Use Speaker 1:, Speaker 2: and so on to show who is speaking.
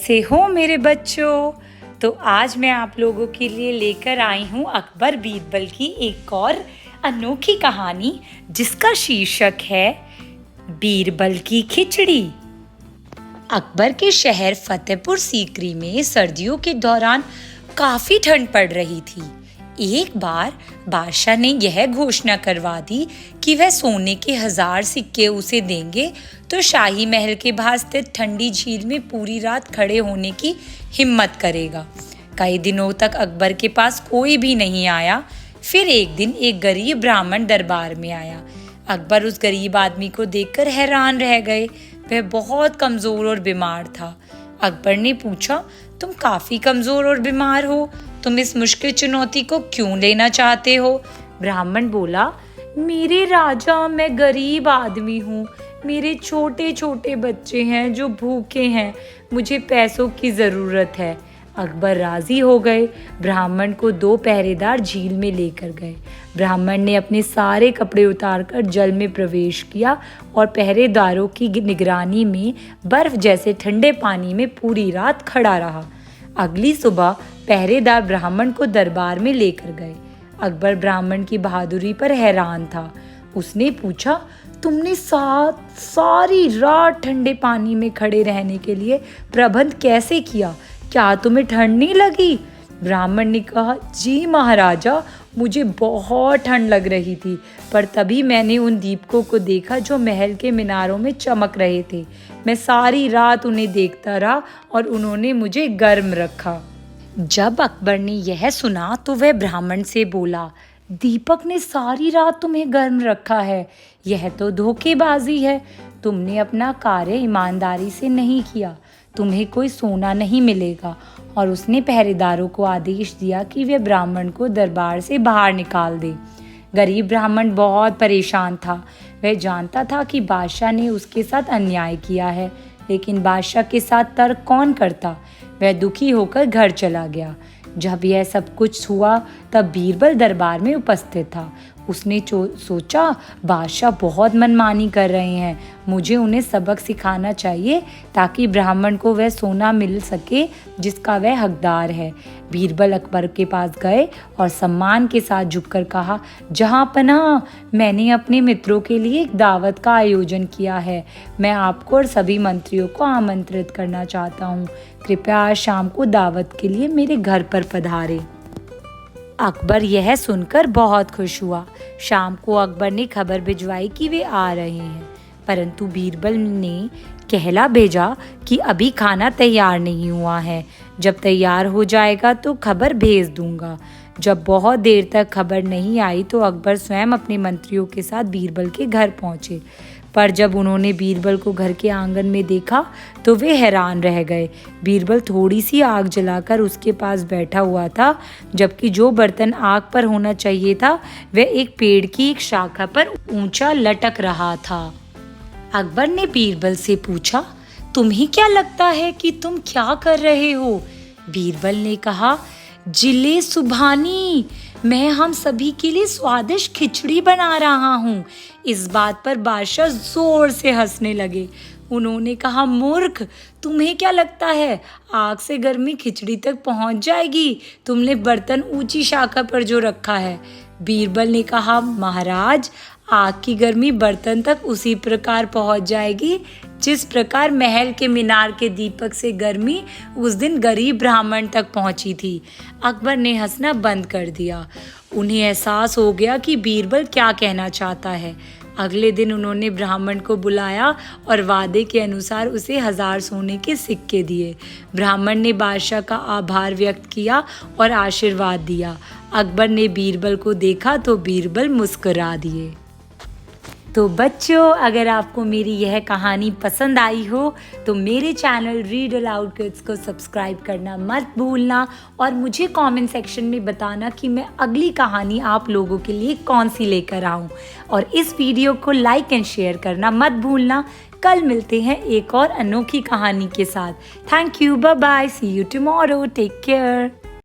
Speaker 1: कैसे हो मेरे बच्चों। तो आज मैं आप लोगों के लिए लेकर आई हूँ अकबर बीरबल की एक और अनोखी कहानी, जिसका शीर्षक है बीरबल की खिचड़ी। अकबर के शहर फतेहपुर सीकरी में सर्दियों के दौरान काफी ठंड पड़ रही थी। एक बार बादशाह ने यह घोषणा करवा दी कि वह सोने के 1000 सिक्के उसे देंगे तो शाही महल के बाहर स्थित ठंडी झील में पूरी रात खड़े होने की हिम्मत करेगा। कई दिनों तक अकबर के पास कोई भी नहीं आया। फिर एक दिन एक गरीब ब्राह्मण दरबार में आया। अकबर उस गरीब आदमी को देखकर हैरान रह गए। वह बहुत कमजोर और बीमार था। अकबर ने पूछा, तुम काफी कमजोर और बीमार हो, तुम इस मुश्किल चुनौती को क्यों लेना चाहते हो? ब्राह्मण बोला, मेरे राजा, मैं गरीब आदमी हूँ। मेरे छोटे छोटे बच्चे हैं जो भूखे हैं। मुझे पैसों की जरूरत है। अकबर राजी हो गए। ब्राह्मण को 2 पहरेदार झील में लेकर गए। ब्राह्मण ने अपने सारे कपड़े उतारकर जल में प्रवेश किया और पहरेदारों की निगरानी में बर्फ जैसे ठंडे पानी में पूरी रात खड़ा रहा। अगली सुबह पहरेदार ब्राह्मण को दरबार में लेकर गए। अकबर ब्राह्मण की बहादुरी पर हैरान था। उसने पूछा, तुमने सारी रात ठंडे पानी में खड़े रहने के लिए प्रबंध कैसे किया? क्या तुम्हें ठंड नहीं लगी? ब्राह्मण ने कहा, जी महाराजा, मुझे बहुत ठंड लग रही थी, पर तभी मैंने उन दीपकों को देखा जो महल के मीनारों में चमक रहे थे। मैं सारी रात उन्हें देखता रहा और उन्होंने मुझे गर्म रखा। जब अकबर ने यह सुना तो वह ब्राह्मण से बोला, दीपक ने सारी रात तुम्हें गर्म रखा है, यह तो धोखेबाजी है। तुमने अपना कार्य ईमानदारी से नहीं किया, तुम्हें कोई सोना नहीं मिलेगा। और उसने पहरेदारों को आदेश दिया कि वे ब्राह्मण को दरबार से बाहर निकाल दे। गरीब ब्राह्मण बहुत परेशान था। वह जानता था कि बादशाह ने उसके साथ अन्याय किया है, लेकिन बादशाह के साथ तर्क कौन करता। वह दुखी होकर घर चला गया। जब यह सब कुछ हुआ तब बीरबल दरबार में उपस्थित था। उसने सोचा, बादशाह बहुत मनमानी कर रहे हैं, मुझे उन्हें सबक सिखाना चाहिए ताकि ब्राह्मण को वह सोना मिल सके जिसका वह हकदार है। बीरबल अकबर के पास गए और सम्मान के साथ झुककर कहा, जहाँ पनाह, मैंने अपने मित्रों के लिए एक दावत का आयोजन किया है। मैं आपको और सभी मंत्रियों को आमंत्रित करना चाहता हूँ। कृपया आज शाम को दावत के लिए मेरे घर पर पधारें। अकबर यह सुनकर बहुत खुश हुआ। शाम को अकबर ने खबर भिजवाई कि वे आ रहे हैं, परंतु बीरबल ने कहला भेजा कि अभी खाना तैयार नहीं हुआ है, जब तैयार हो जाएगा तो खबर भेज दूंगा। जब बहुत देर तक खबर नहीं आई तो अकबर स्वयं अपने मंत्रियों के साथ बीरबल के घर पहुंचे। पर जब उन्होंने बीरबल को घर के आंगन में देखा तो वे हैरान रह गए। बीरबल थोड़ी सी आग जलाकर उसके पास बैठा हुआ था, जबकि जो बर्तन आग पर होना चाहिए था वह एक पेड़ की एक शाखा पर ऊंचा लटक रहा था। अकबर ने बीरबल से पूछा, तुम्हें क्या लगता है कि तुम क्या कर रहे हो? बीरबल ने कहा, जिले सुभानी, मैं हम सभी के लिए स्वादिष्ट खिचड़ी बना रहा हूँ। इस बात पर बादशाह जोर से हंसने लगे। उन्होंने कहा, मूर्ख, तुम्हें क्या लगता है आग से गर्मी खिचड़ी तक पहुँच जाएगी? तुमने बर्तन ऊंची शाखा पर जो रखा है। बीरबल ने कहा, महाराज, आग की गर्मी बर्तन तक उसी प्रकार पहुंच जाएगी जिस प्रकार महल के मीनार के दीपक से गर्मी उस दिन गरीब ब्राह्मण तक पहुंची थी। अकबर ने हंसना बंद कर दिया। उन्हें एहसास हो गया कि बीरबल क्या कहना चाहता है। अगले दिन उन्होंने ब्राह्मण को बुलाया और वादे के अनुसार उसे 1000 सोने के सिक्के दिए। ब्राह्मण ने बादशाह का आभार व्यक्त किया और आशीर्वाद दिया। अकबर ने बीरबल को देखा तो बीरबल मुस्कुरा दिए। तो बच्चों, अगर आपको मेरी यह कहानी पसंद आई हो तो मेरे चैनल रीड अलाउड किड्स को सब्सक्राइब करना मत भूलना और मुझे कमेंट सेक्शन में बताना कि मैं अगली कहानी आप लोगों के लिए कौन सी लेकर आऊँ। और इस वीडियो को लाइक एंड शेयर करना मत भूलना। कल मिलते हैं एक और अनोखी कहानी के साथ। Thank you, bye bye, see you tomorrow, take care.